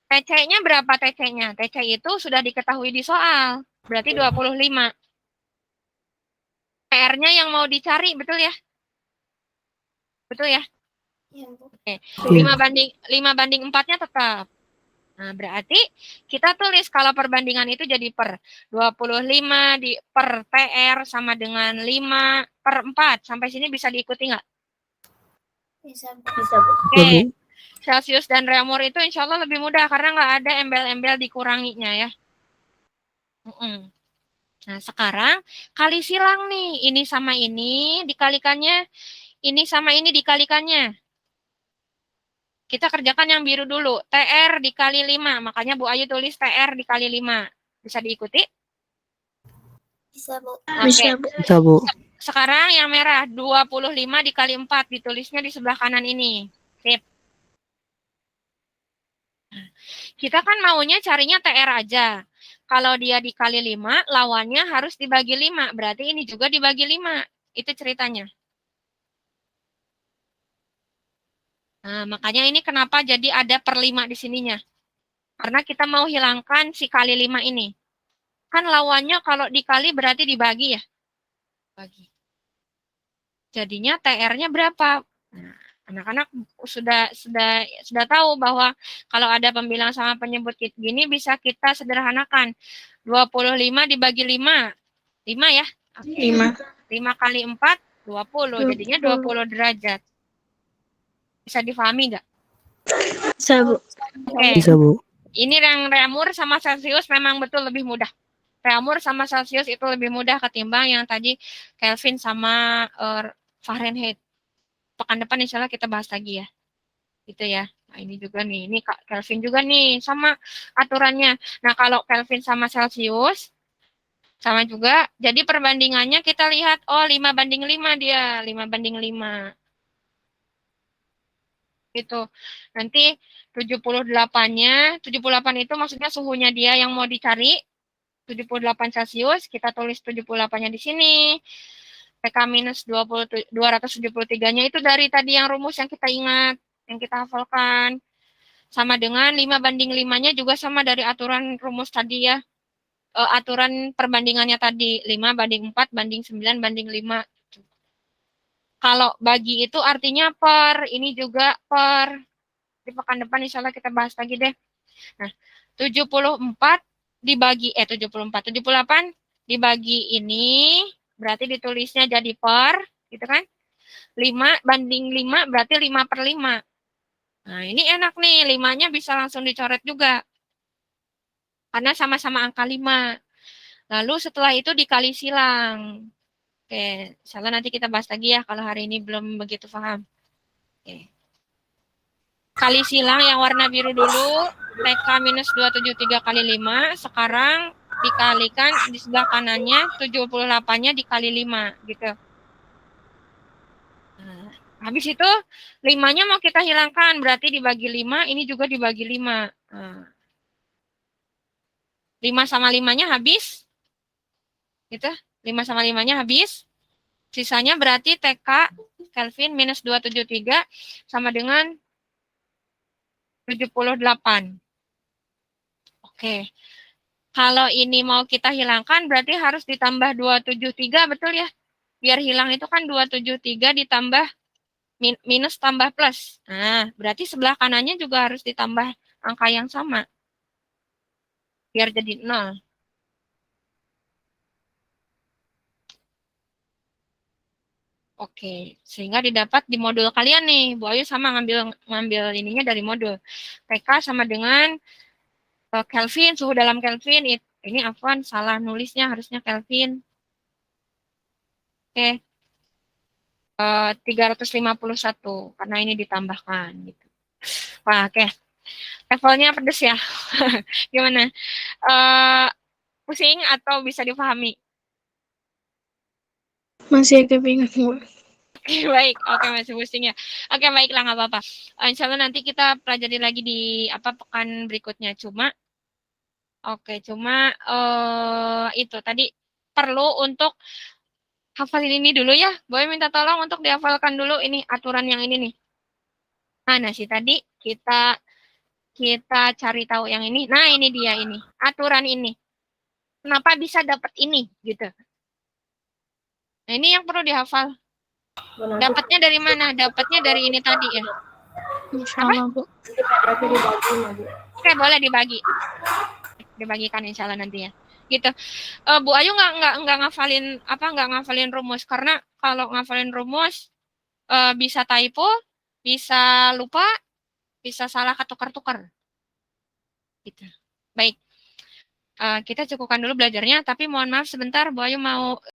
TC-nya berapa TC-nya? TC itu sudah diketahui di soal. Berarti 25. PR-nya yang mau dicari, betul ya? Betul ya? Oke. 5:4-nya tetap. Nah, berarti kita tulis kalau perbandingan itu jadi per 25 per PR sama dengan 5/4. Sampai sini bisa diikuti nggak? Bisa, Bu. Oke. Celcius dan Reaumur itu insya Allah lebih mudah karena nggak ada embel-embel dikuranginya ya. Nah, sekarang kali silang nih. Ini sama ini dikalikannya. Ini sama ini dikalikannya. Kita kerjakan yang biru dulu. TR dikali 5. Makanya Bu Ayu tulis TR dikali 5. Bisa diikuti? Bisa, Bu. Bisa, Bu. Bisa, Bu. Sekarang yang merah. 25 dikali 4. Ditulisnya di sebelah kanan ini. Sip. Kita kan maunya carinya TR aja. Kalau dia dikali 5, lawannya harus dibagi 5. Berarti ini juga dibagi 5. Itu ceritanya. Nah, makanya ini kenapa jadi ada per 5 di sininya. Karena kita mau hilangkan si kali 5 ini. Kan lawannya kalau dikali berarti dibagi ya. Bagi. Jadinya TR-nya berapa? Nah, anak-anak sudah tahu bahwa kalau ada pembilang sama penyebut gini bisa kita sederhanakan. 25 dibagi 5. 5 ya? Oke. 5 kali 4, 20. Jadinya 20 derajat. Bisa difahami nggak? Bisa, Bu. Oke. Bisa, Bu. Ini yang Reaumur sama Celcius memang betul lebih mudah. Reaumur sama Celcius itu lebih mudah ketimbang yang tadi Kelvin sama Fahrenheit. Pekan depan insya Allah kita bahas lagi ya. Gitu ya. Nah, ini juga nih. Ini Kelvin juga nih. Sama aturannya. Nah, kalau Kelvin sama Celcius, sama juga. Jadi perbandingannya kita lihat, oh 5:5 dia. 5:5. Gitu. Nanti 78-nya, 78 itu maksudnya suhunya dia yang mau dicari. 78 Celcius, kita tulis 78-nya di sini. PK minus 273-nya itu dari tadi yang rumus yang kita ingat, yang kita hafalkan. Sama dengan 5:5-nya juga sama dari aturan rumus tadi ya. Aturan perbandingannya tadi, 5:4:9:5. Kalau bagi itu artinya per, ini juga per. Di pekan depan insya Allah kita bahas lagi deh. Nah, 74 dibagi, 78 dibagi ini, berarti ditulisnya jadi per, gitu kan? 5:5 berarti 5/5. Nah, ini enak nih, 5-nya bisa langsung dicoret juga. Karena sama-sama angka 5. Lalu setelah itu dikali silang. Oke, insya Allah nanti kita bahas lagi ya, kalau hari ini belum begitu paham. Oke. Kali silang yang warna biru dulu, TK minus 273 kali 5, sekarang dikalikan di sebelah kanannya, 78-nya dikali 5, gitu. Nah, habis itu, 5-nya mau kita hilangkan, berarti dibagi 5, ini juga dibagi 5. Nah, 5 sama 5-nya habis, gitu, 5 sama 5-nya habis, sisanya berarti TK Kelvin minus 273 sama dengan 78. Oke. Kalau ini mau kita hilangkan berarti harus ditambah 273, betul ya? Biar hilang itu kan 273 ditambah minus tambah plus. Nah, berarti sebelah kanannya juga harus ditambah angka yang sama. Biar jadi 0. Oke, sehingga didapat di modul kalian nih. Bu Ayu sama ngambil ininya dari modul. TK sama dengan Kelvin, suhu dalam Kelvin. Ini Afwan, salah nulisnya, harusnya Kelvin. Oke. 351, karena ini ditambahkan. Gitu. Wah, oke. Levelnya pedes ya. Gimana? Pusing atau bisa dipahami? Masih agak bingung, Bu. Baik, oke masih pusing ya. Oke, baiklah, nggak apa-apa. Insya Allah nanti kita pelajari lagi di pekan berikutnya. Cuma Oke, cuma itu tadi perlu untuk hafalin ini dulu ya. Boy minta tolong untuk dihafalkan dulu ini aturan yang ini nih. Nah, sih tadi kita cari tahu yang ini. Nah, ini dia ini. Aturan ini. Kenapa bisa dapat ini gitu. Nah, ini yang perlu dihafal. Nanti Dapatnya dari mana? Dapatnya dari ini tadi ya. Sama, Bu. PDF-nya dibagi sama Bu. Oke, boleh dibagi. Dibagikan insya Allah nanti ya. Gitu. Bu Ayu nggak ngafalin rumus karena kalau ngafalin rumus bisa typo, bisa lupa, bisa salah ketukar-tukar. Gitu. Baik. Kita cukupkan dulu belajarnya, tapi mohon maaf sebentar Bu Ayu mau